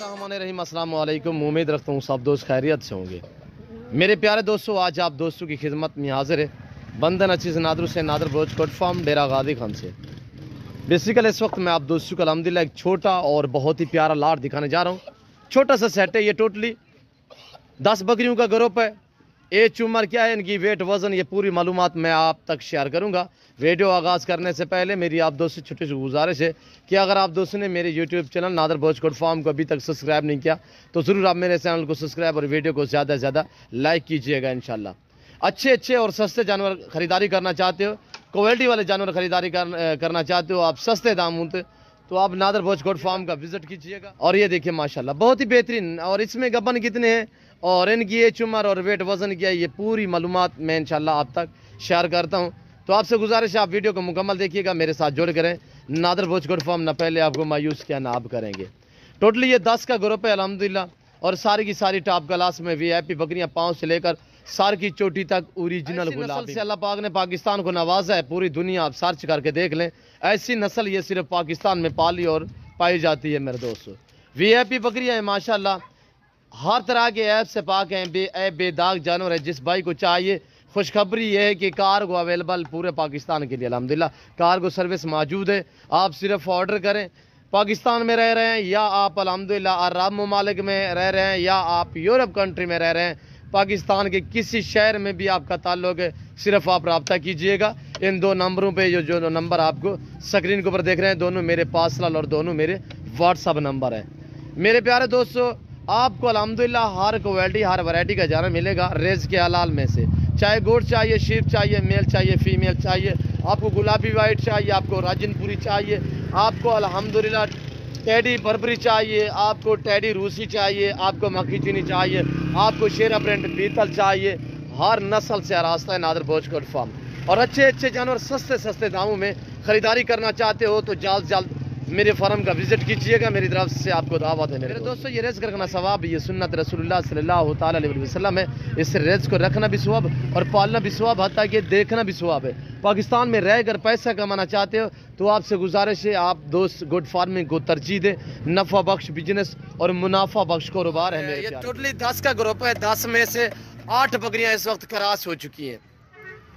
बिस्मिल्लाहिर्रहमानिर्रहीम, अस्सलाम वालेकुम। उम्मीद रखता हूँ सब दोस्त खैरियत से होंगे। मेरे प्यारे दोस्तों, आज आप दोस्तों की खिदमत में हाजिर है बंदन अचीज़ नादर से नादर बोझ कोट फार्म डेरा गादी खान से। बेसिकल इस वक्त मैं आप दोस्तों को अल्हम्दुलिल्लाह एक छोटा और बहुत ही प्यारा लाट दिखाने जा रहा हूँ। छोटा सा सेट है ये, टोटली 10 बकरियों का ग्रुप है। एज उम्र क्या है, इनकी वेट वज़न, ये पूरी मालूमात मैं आप तक शेयर करूंगा। वीडियो आगाज़ करने से पहले मेरी आप दोस्तों से छोटी सी गुजारिश है कि अगर आप दोस्तों ने मेरे यूट्यूब चैनल नादर बोझ कोट फार्म को अभी तक सब्सक्राइब नहीं किया तो ज़रूर आप मेरे चैनल को सब्सक्राइब और वीडियो को ज़्यादा से ज़्यादा लाइक कीजिएगा। इंशाल्लाह अच्छे और सस्ते जानवर ख़रीदारी करना चाहते हो, क्वालिटी वाले जानवर ख़रीदारी करना चाहते हो आप सस्ते दामों तो आप नादर बोझ कोट फार्म का विज़िट कीजिएगा। और ये देखिए माशाल्लाह बहुत ही बेहतरीन। और इसमें गबन कितने हैं और इनकी एज उम्र और वेट वज़न क्या है, ये पूरी मालूमात मैं इंशाल्लाह आप तक शेयर करता हूँ। तो आपसे गुजारिश है आप वीडियो को मुकम्मल देखिएगा, मेरे साथ जुड़ करें। नादर बोझ कोट फार्म न पहले आपको मायूस किया ना आप करेंगे। टोटली ये 10 का ग्रुप है अल्हम्दुलिल्लाह, और सारी की सारी टॉप क्लास में VIP बकरियाँ पाँव से लेकर सार की चोटी तक ओरिजिनल गुलाबी से अल्लाह पाक ने पाकिस्तान को नवाजा है। पूरी दुनिया आप सर्च करके देख लें, ऐसी नस्ल ये सिर्फ पाकिस्तान में पाली और पाई जाती है मेरे दोस्तों। VIP बकरियाँ हैं माशाल्लाह, हर तरह के ऐप से पाक हैं, ऐप बेदाग जानवर है। जिस भाई को चाहिए, खुशखबरी ये है कि कार्गो अवेलेबल पूरे पाकिस्तान के लिए अल्हम्दुलिल्लाह कार्गो सर्विस मौजूद है। आप सिर्फ ऑर्डर करें। पाकिस्तान में रह रहे हैं या आप अल्हम्दुलिल्लाह अरब ममालिक में रह रहे हैं या आप यूरोप कंट्री में रह रहे हैं, पाकिस्तान के किसी शहर में भी आपका ताल्लुक है, सिर्फ आप रब्ता कीजिएगा इन 2 नंबरों पे। जो नंबर आपको स्क्रीन के ऊपर देख रहे हैं, दोनों मेरे पर्सनल और दोनों मेरे व्हाट्सअप नंबर हैं। मेरे प्यारे दोस्तों, आपको अल्हम्दुलिल्लाह हर क्वालिटी हर वैरायटी का जानवर मिलेगा रेज के हलाल में से। चाहे गोट चाहिए, शीप चाहिए, मेल चाहिए, फीमेल चाहिए, आपको गुलाबी वाइट चाहिए, आपको राजनपुरी चाहिए, आपको अल्हम्दुलिल्लाह टैडी बर्बरी चाहिए, आपको टैडी रूसी चाहिए, आपको मक्खी चीनी चाहिए, आपको शेरा प्रिंट बीतल चाहिए, हर नस्ल से रास्ता है नादर बोझ कोट फार्म। और अच्छे जानवर सस्ते दामों में ख़रीदारी करना चाहते हो तो जल्द से जल्द मेरे फार्म का विजिट कीजिएगा, मेरी तरफ से आपको दावत है। मेरे दोस्तों, ये रेज़ रखना सवाब, ये सुन्नत रसूलुल्लाह सल्लल्लाहु तआला अलैहि वसल्लम है। इस रेज़ को रखना भी सवाब और पालना भी सवाब, हत्ता कि देखना भी सवाब है। पाकिस्तान में रहकर पैसा कमाना चाहते हो तो आपसे गुजारिश है आप दोस्त गुड फार्मिंग को तरजीह दें। नफ़ा बख्श बिजनेस और मुनाफा बख्श कारोबार है। ये टोटली 10 का ग्रुप है। 10 में से 8 बकरियाँ इस वक्त क्रॉस हो चुकी हैं।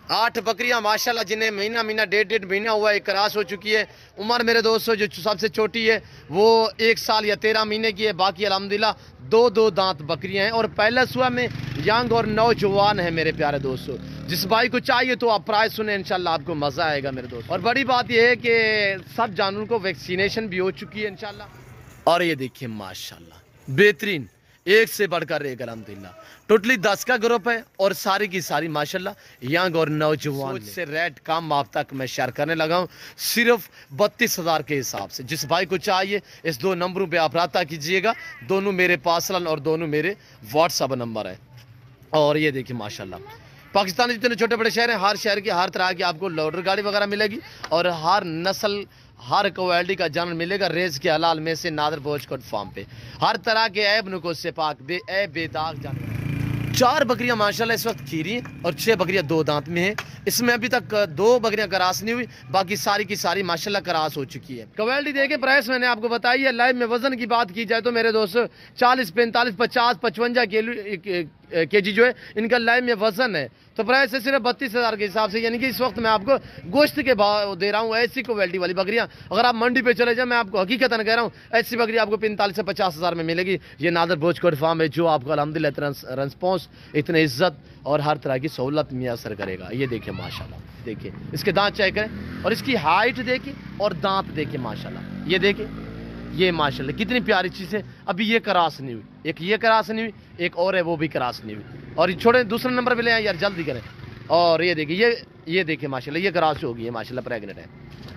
8 बकरियां माशाल्लाह जिन्हें महीना डेढ़ महीना हुआ है, क्रॉस हो चुकी है। उम्र मेरे दोस्तों जो सबसे छोटी है वो 1 साल या 13 महीने की है। बाकी अल्हम्दुलिल्लाह 2 दांत बकरियां हैं और पहले सुबह में यंग और नौजवान है। मेरे प्यारे दोस्तों, जिस भाई को चाहिए तो आप प्राइस सुने, इंशाल्लाह आपको मज़ा आएगा मेरे दोस्त। और बड़ी बात यह है कि सब जानवरों को वैक्सीनेशन भी हो चुकी है इंशाल्लाह। और ये देखिए माशाल्लाह बेहतरीन, एक से बढ़कर एक अल्हम्दुलिल्लाह। टोटली 10 का ग्रुप है और सारी की सारी माशाल्लाह यंग और नौजवान से रेट कम आप तक मैं शेयर करने लगा हूँ सिर्फ 32,000 के हिसाब से। जिस भाई को चाहिए इस 2 नंबरों पे आप रब्ता कीजिएगा, दोनों मेरे पर्सनल और दोनों मेरे व्हाट्सअप नंबर है। और ये देखिए माशाल्लाह पाकिस्तान जितने छोटे बड़े शहर हैं, हर शहर की हर तरह की आपको लोडर गाड़ी वगैरह मिलेगी और हर नस्ल हर क्वालिटी का जानवर मिलेगा रेज के हलाल में से नादर बोझ कोट फार्म पे। हर तरह के ऐब नुको से पाक बेदाग जानवर। 4 बकरियां माशाल्लाह इस वक्त खीरी हैं और 6 बकरियां 2 दांत में हैं। इसमें अभी तक 2 बकरियां क्रॉस नहीं हुई, बाकी सारी की सारी माशाल्लाह क्रॉस हो चुकी है। क्वालिटी देखे, प्राइस मैंने आपको बताई है। लाइव में वजन की बात की जाए तो मेरे दोस्तों 40, 45, 50, 55 kg जो है इनका लाइव में वजन है। तो प्राइस है सिर्फ 32,000 के हिसाब से, यानी कि इस वक्त मैं आपको गोश्त के भाव दे रहा हूँ। ऐसी क्वालिटी वाली बकरियाँ अगर आप मंडी पे चले जाए, मैं आपको हकीकतन कह रहा हूँ, ऐसी बकरी आपको 45 से 50,000 में मिलेगी। ये नादर बोझ कोट फार्म है जो आपको अल्हम्दुलिल्लाह इतना रिस्पॉन्स, इतनी इज्जत और हर तरह की सहूलत मुयसर करेगा। ये देखिए माशाल्लाह, देखिए इसके दांत चेक करें और इसकी हाइट देखिए और दांत देखिए माशाल्लाह। ये देखिए ये माशाल्लाह कितनी प्यारी चीज़ है। अभी ये क्रॉस नहीं हुई, एक ये क्रॉस नहीं हुई, एक और है वो भी क्रॉस नहीं हुई। और छोड़े दूसरे नंबर पे ले आए यार, जल्दी करें। और ये देखिए ये देखिए माशाल्लाह ये क्रॉस होगी, ये माशाल्लाह प्रेग्नेंट है।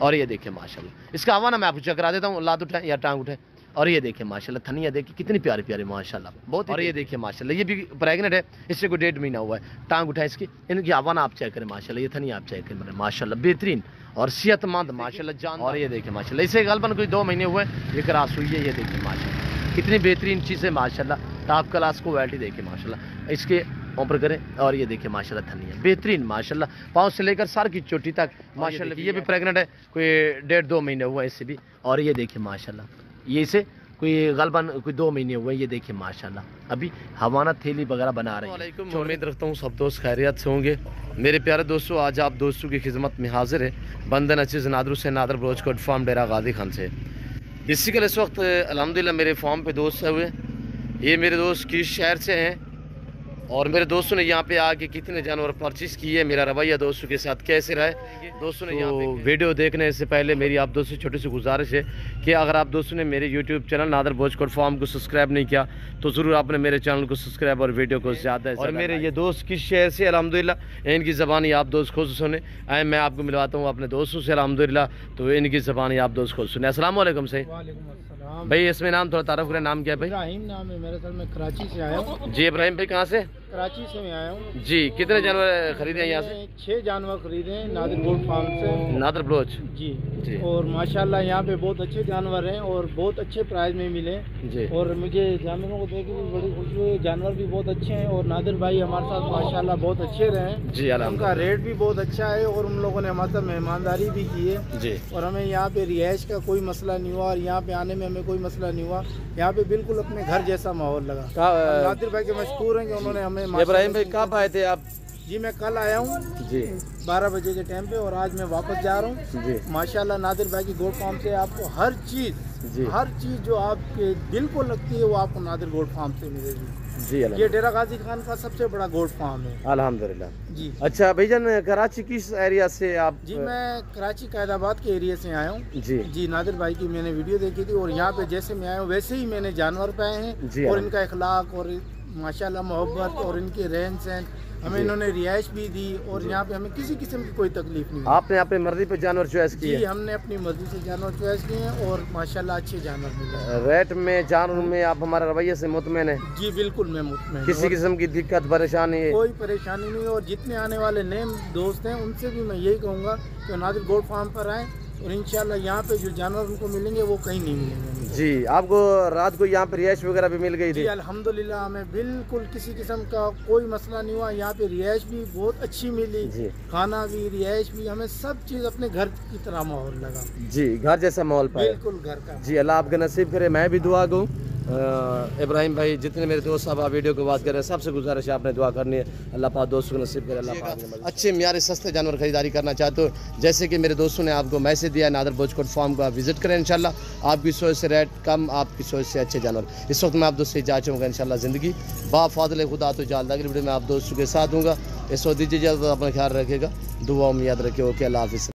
और ये देखिए माशाल्लाह इसका हवाना मैं आपको चेक करा देता हूँ, लात उठाए या टांग उठाए। और ये देखिए माशाल्लाह थनिया देखिए कितनी प्यारी प्यारी माशाल्लाह बहुत। और ये देखिए माशाल्लाह ये भी प्रेग्नेंट है, इससे कोई 1.5 महीना हुआ है। टांग उठाए इसकी, इनकी हवाना आप चेक करें माशाल्लाह, ये थनिया आप चेक करें माशाल्लाह बेहतरीन और सेहतमंद माशाल्लाह जान। और ये देखिए माशाल्लाह इसे गलबन कोई 2 महीने हुए ये क्रॉस हुई है। ये देखिए माशाल्लाह कितनी बेहतरीन चीज़ है माशाल्लाह, टॉप क्लास को वैरायटी देखिए माशाल्लाह। इसके ऊपर करें और ये देखिए माशाल्लाह थनिया बेहतरीन माशाल्लाह, पाँव से लेकर सर की चोटी तक माशाल्लाह। ये भी प्रेग्नेंट है, कोई 1.5-2 महीने हुआ है इससे भी। और ये देखिए माशाल्लाह ये इसे کوئی غالباً کوئی 2 مہینے ہوئے. یہ دیکھیں ماشاءاللہ ابھی ہوانہ تھیلی وغیرہ بنا رہے ہیں. امید رکھتا ہوں سب دوست خیریت سے ہوں گے. میرے پیارے دوستو آج آپ دوستوں کی خدمت میں حاضر ہے بندن اچیز نادر حسین نادر بلوچ کوٹ فارم ڈیرہ غازی خان سے. بیسیکلی اس وقت الحمدللہ میرے فارم پہ دوست ہوئے. یہ میرے دوست کس شہر سے ہیں اور میرے دوستوں نے یہاں پہ آ کے کتنے جانور پرچیز کیے, میرا رویہ دوستوں کے ساتھ کیسے رہا ہے. دوستوں نے یہاں پہ ویڈیو دیکھنے سے پہلے میری آپ دوستوں سے چھوٹی سی گزارش ہے کہ اگر آپ دوستوں نے میرے یوٹیوب چینل نادر بلوچ کوٹ فارم کو سبسکرائب نہیں کیا تو ضرور آپ نے میرے چینل کو سبسکرائب اور ویڈیو کو زیادہ اور میرے یہ دوست کس شہر سے الحمدللہ ان کی زبانی آپ دوست خود سنیں. میں آپ کو ملواتا ہوں اپنے دوستوں سے الحمدللہ, تو ان کی زبانی آپ دوست خود سنیں. السلام علیکم سے بھائی, اس میں نام تھوڑا تعارف کریں, نام کیا ہے بھائی؟ ابراہیم نام ہے میرا سر, میں کراچی سے آیا ہوں. جی ابراہیم بھائی کہاں سے؟ کراچی سے میں آیا ہوں. جی کتنے جانور خریدے ہیں یہاں سے؟ 6 جانور خریدے ہیں نادر گوٹ فارم سے, نادر بلوچ. جی جی اور ماشاءاللہ یہاں پہ بہت اچھے جانور ہیں اور بہت اچھے پرائز میں ملے. جی اور مجھے جانوروں کو دیکھ کے بھی بڑی خوشی ہوئی. جانور بھی بہت اچھے ہیں اور نادر بھائی ہمارے ساتھ ماشاءاللہ بہت اچھے رہے. جی ان کا ریٹ بھی بہت اچھا ہے اور ان لوگوں نے ہمارے ساتھ مہمانداری بھی کی ہے. جی اور ہمیں یہاں پہ رہائش کا کوئی مسئلہ نہیں ہوا اور یہاں پہ آنے میں ہمیں کوئی مسئلہ نہیں ہوا. یہاں پہ بالکل اپنے گھر جیسا ماحول لگا. نادر بھائی کے مشکور ہیں کہ انہوں نے ہمیں. ابراہیم بھائی کب آئے تھے آپ؟ جی میں کل آیا ہوں جی 12 بجے کے ٹائم پہ اور آج میں واپس جا رہا ہوں. جی ماشاءاللہ نادر بھائی کی گوٹ فارم سے آپ کو ہر چیز جی ہر چیز جو آپ کے دل کو لگتی ہے وہ آپ کو نادر گوٹ فارم سے ملے گی. جی یہ ڈیرہ غازی خان کا سب سے بڑا گوٹ فارم ہے الحمدللہ. جی اچھا بھائی جان, کراچی کس ایریا سے آپ؟ جی میں کراچی قائد آباد کے ایریا سے آیا ہوں. جی جی نادر بھائی کی میں نے ویڈیو دیکھی تھی اور یہاں پہ جیسے میں آیا ہوں ویسے ہی میں نے جانور پائے ہیں. جی اور ان کا اخلاق اور ماشاءاللہ محبت اور ان کے رہن سہن ہمیں انہوں نے رہائش بھی دی اور یہاں پہ ہمیں کسی قسم کی کوئی تکلیف نہیں. آپ نے اپنی مرضی پہ جانور چوائس کیے؟ جی ہم نے اپنی مرضی سے جانور چوائس کیے ہیں اور ماشاءاللہ اچھے جانور ملے. ریٹ میں جانور میں آپ ہمارے رویے سے مطمئن ہیں؟ جی بالکل میں مطمئن. کسی قسم کی دقت پریشانی؟ کوئی پریشانی نہیں. اور جتنے آنے والے نئے دوست ہیں ان سے بھی میں یہی کہوں گا کہ نادر گوٹ فارم پر آئیں اور انشاءاللہ یہاں پہ جو جانور ان کو ملیں گے وہ کہیں نہیں ملیں گے. جی آپ کو رات کو یہاں پہ رہائش وغیرہ بھی مل گئی تھی؟ جی الحمدللہ ہمیں بالکل کسی قسم کا کوئی مسئلہ نہیں ہوا. یہاں پہ رہائش بھی بہت اچھی ملی. جی کھانا بھی رہائش بھی ہمیں سب چیز اپنے گھر کی طرح ماحول لگا. جی گھر جیسا ماحول پایا. بالکل گھر کا. جی اللہ آپ کا نصیب کرے. میں بھی دعا گوں. ابراہیم بھائی جتنے میرے دوست صاحب آپ ویڈیو کو بات کر رہے ہیں سب سے گزارش ہے آپ نے دعا کرنی ہے. اللہ پاک دوستوں کو نصیب کرے. اللہ پاک اچھے معیاری سستے جانور خریداری کرنا چاہتے ہو جیسے کہ میرے دوستوں نے آپ کو میسج دیا ہے نادر بلوچ کوٹ فارم کو آپ وزٹ کریں. انشاءاللہ آپ کی سوچ سے ریٹ کم, آپ کی سوچ سے اچھے جانور. اس وقت میں آپ دوست سے جا چاہوں گا انشاءاللہ زندگی با فاضل خدا تو جالدہ کی ویڈیو میں آپ دوستوں کے ساتھ ہوں گا. اس وقت دیجیے اجازت, اپنا خیال رکھے گا. دعاؤں میں یاد رکھے. اوکے اللہ حافظ.